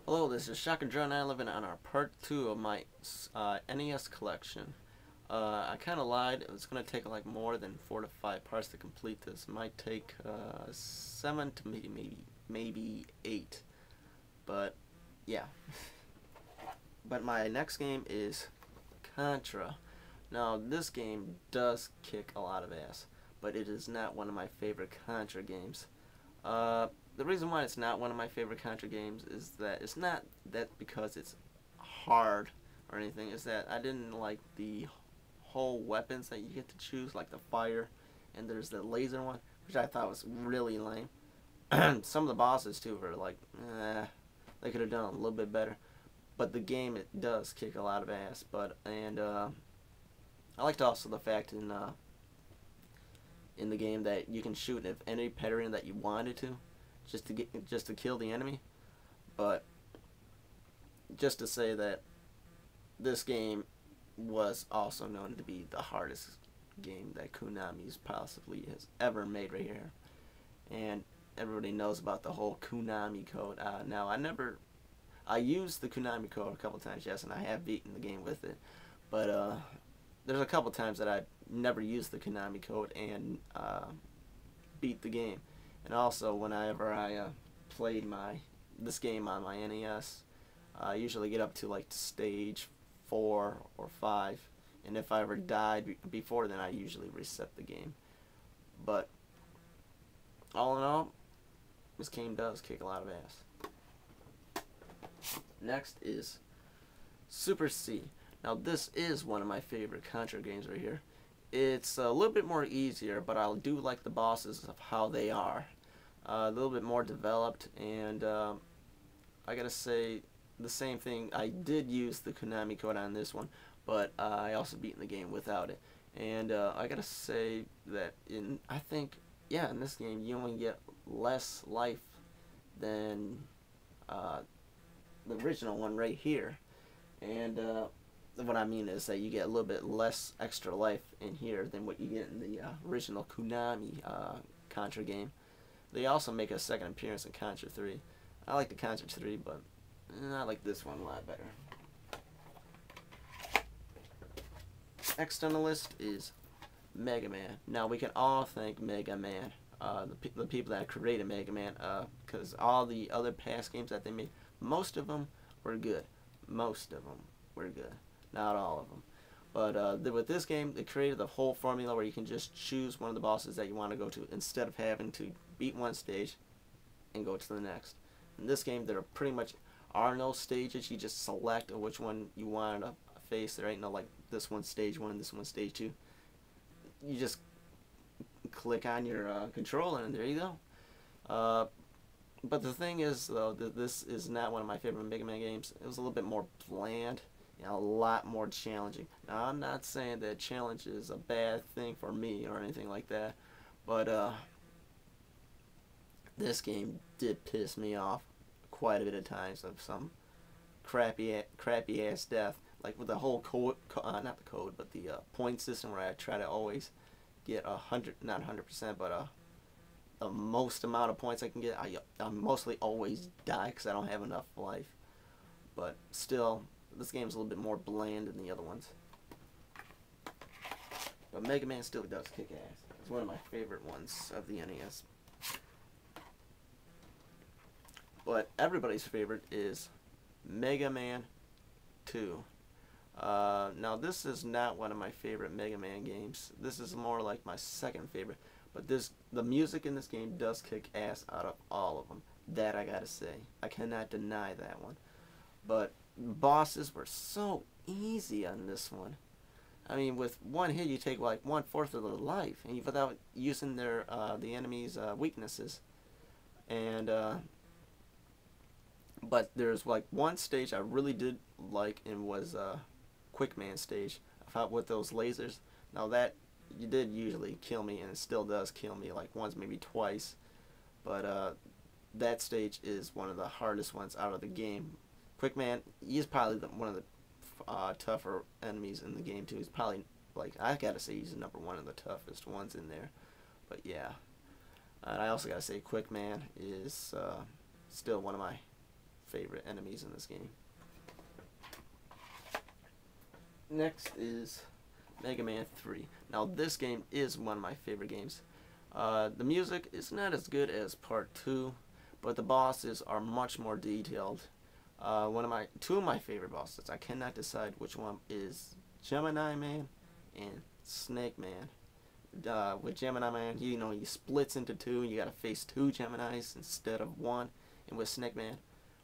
Hello, this is shockerdrone 911 on our part 2 of my NES collection. I kind of lied. It was going to take like more than 4 to 5 parts to complete this. It might take 7 to maybe 8. But yeah. But my next game is Contra. Now this game does kick a lot of ass, but it is not one of my favorite Contra games. The reason why it's not one of my favorite Contra games is that it's not that because it's hard or anything. It's that I didn't like the whole weapons that you get to choose, like the fire, and there's the laser one, which I thought was really lame. Some of the bosses too were like, they could have done a little bit better. But the game, it does kick a lot of ass. I liked also the fact in the game that you can shoot if any pattern that you wanted to, just to kill the enemy. But just to say that this game was also known to be the hardest game that Konami's possibly has ever made right here, and everybody knows about the whole Konami code. Now I used the Konami code a couple times, yes, and I have beaten the game with it, but there's a couple times that I never used the Konami code and beat the game. And also, whenever I played this game on my NES, I usually get up to like stage 4 or 5, and if I ever died before then, I usually reset the game. But all in all, this game does kick a lot of ass. Next is Super C. Now this is one of my favorite Contra games right here. It's a little bit more easier, but I do like the bosses of how they are. A little bit more developed, and I gotta say the same thing. I did use the Konami code on this one, but I also beat the game without it. And I gotta say that in this game you only get less life than the original one right here. And what I mean is that you get a little bit less extra life in here than what you get in the original Konami Contra game. They also make a second appearance in Contra 3. I like the Contra 3, but I like this one a lot better. Next on the list is Mega Man. Now we can all thank Mega Man, the people that created Mega Man, because all the other past games that they made, most of them were good. Most of them were good. Not all of them. But with this game, they created the whole formula where you can just choose one of the bosses that you want to go to instead of having to beat one stage and go to the next. In this game, there pretty much are no stages. You just select which one you want to face. There ain't no like this one stage 1, this one stage 2. You just click on your controller and there you go. But the thing is, though, that this is not one of my favorite Mega Man games. It was a little bit more bland, a lot more challenging. Now, I'm not saying that challenge is a bad thing for me or anything like that, but this game did piss me off quite a bit of times of some crappy ass death, like with the whole code, not the code, but the point system where I try to always get 100, not 100%, but the most amount of points I can get. I mostly always die because I don't have enough life. But still, this game's a little bit more bland than the other ones. But Mega Man still does kick ass. It's one of my favorite ones of the NES. But everybody's favorite is Mega Man 2. Now this is not one of my favorite Mega Man games. This is more like my second favorite. But the music in this game does kick ass out of all of them. That I gotta say. I cannot deny that one. But bosses were so easy on this one. I mean, with one hit you take like 1/4 of their life, and without using the enemy's weaknesses. And but there's like one stage I really did like, and was Quick Man stage. I thought with those lasers. Now that you did usually kill me, and it still does kill me like once, maybe twice. But that stage is one of the hardest ones out of the game. Quick Man, he's probably one of the tougher enemies in the game too. He's probably, like, I gotta say he's number 1 of the toughest ones in there. But yeah, and I also gotta say Quick Man is still one of my favorite enemies in this game. Next is Mega Man 3. Now this game is one of my favorite games. The music is not as good as Part 2, but the bosses are much more detailed. Two of my favorite bosses, I cannot decide which one, is Gemini Man and Snake Man. With Gemini Man, he splits into two, and you gotta face two Geminis instead of one. And with Snake Man,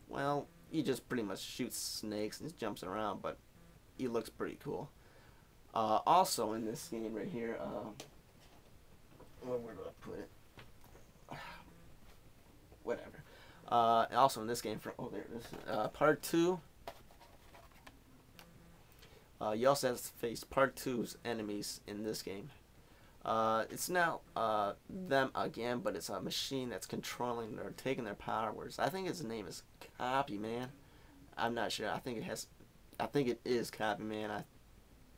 well, he just pretty much shoots snakes and jumps around, but he looks pretty cool. Also in this game right here, where do I put it? Whatever. Also in this game, there it is. Part 2. You also have to face Part 2's enemies in this game. It's not them again, but it's a machine that's controlling or taking their powers. I think his name is Copy Man. I'm not sure. I think it is Copy Man.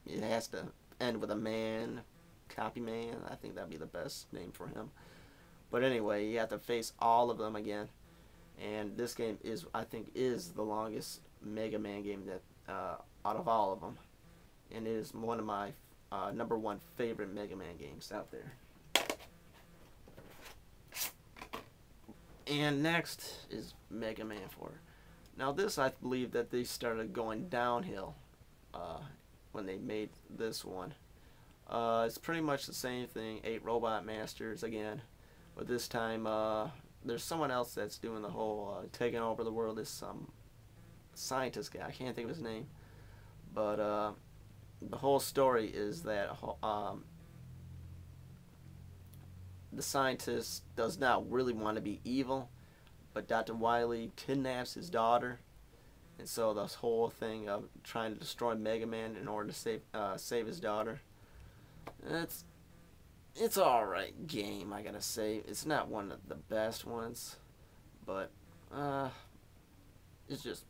It has to end with a man. Copy Man. I think that'd be the best name for him. But anyway, you have to face all of them again. And this game I think is the longest Mega Man game that out of all of them. And it is one of my #1 favorite Mega Man games out there. And next is Mega Man 4. Now this, I believe that they started going downhill when they made this one. It's pretty much the same thing, 8 Robot Masters again, but this time there's someone else that's doing the whole taking over the world. This some scientist guy, I can't think of his name, but the whole story is that the scientist does not really want to be evil, but Dr. Wily kidnaps his daughter, and so this whole thing of trying to destroy Mega Man in order to save his daughter. It's alright game, I gotta say. It's not one of the best ones, but it's just.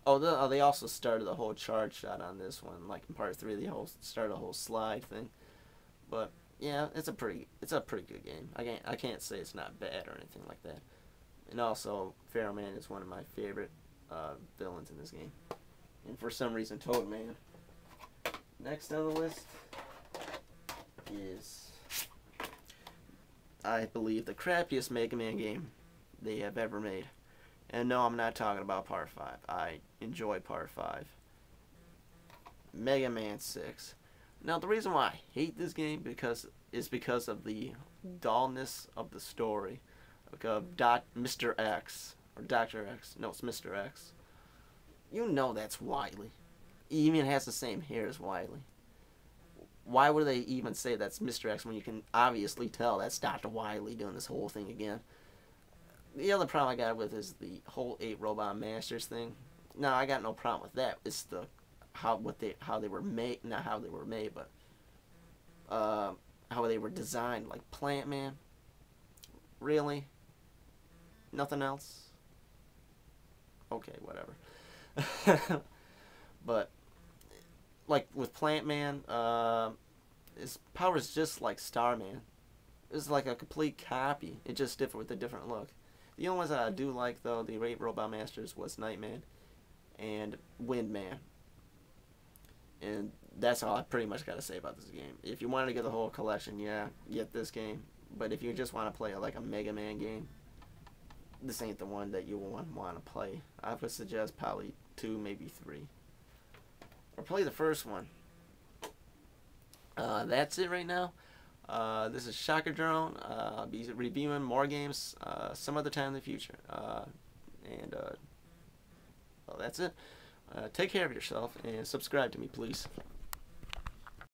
Oh, they also started the whole charge shot on this one, like in Part 3. They started the whole slide thing, but yeah, it's a pretty good game. I can't say it's not bad or anything like that. And also, Pharaoh Man is one of my favorite villains in this game, and for some reason, Toad Man. Next on the list is, I believe, the crappiest Mega Man game they have ever made. And no, I'm not talking about Part 5. I enjoy Part 5. Mega Man 6. Now, the reason why I hate this game is because of the dullness of the story. Like Mr. X, or Dr. X. No, it's Mr. X. You know that's Wily. He even has the same hair as Wily. Why would they even say that's Mr. X when you can obviously tell that's Dr. Wily doing this whole thing again? The other problem I got with is the whole 8 Robot Masters thing. No, I got no problem with that. It's the how they were made, not how they were made, but how they were designed. Like Plant Man. Really? Nothing else? Okay, whatever. But like with Plant Man, his power is just like Starman. It's like a complete copy. It's just different with a different look. The only ones that I do like, though, the 8 Robot Masters, was Nightman and Windman. And that's all I pretty much got to say about this game. If you wanted to get the whole collection, yeah, get this game. But if you just want to play like a Mega Man game, this ain't the one that you want to play. I would suggest probably 2, maybe 3. Or play the first one. That's it right now. This is shockerdrone. I'll be reviewing more games some other time in the future. Well, that's it. Take care of yourself and subscribe to me, please.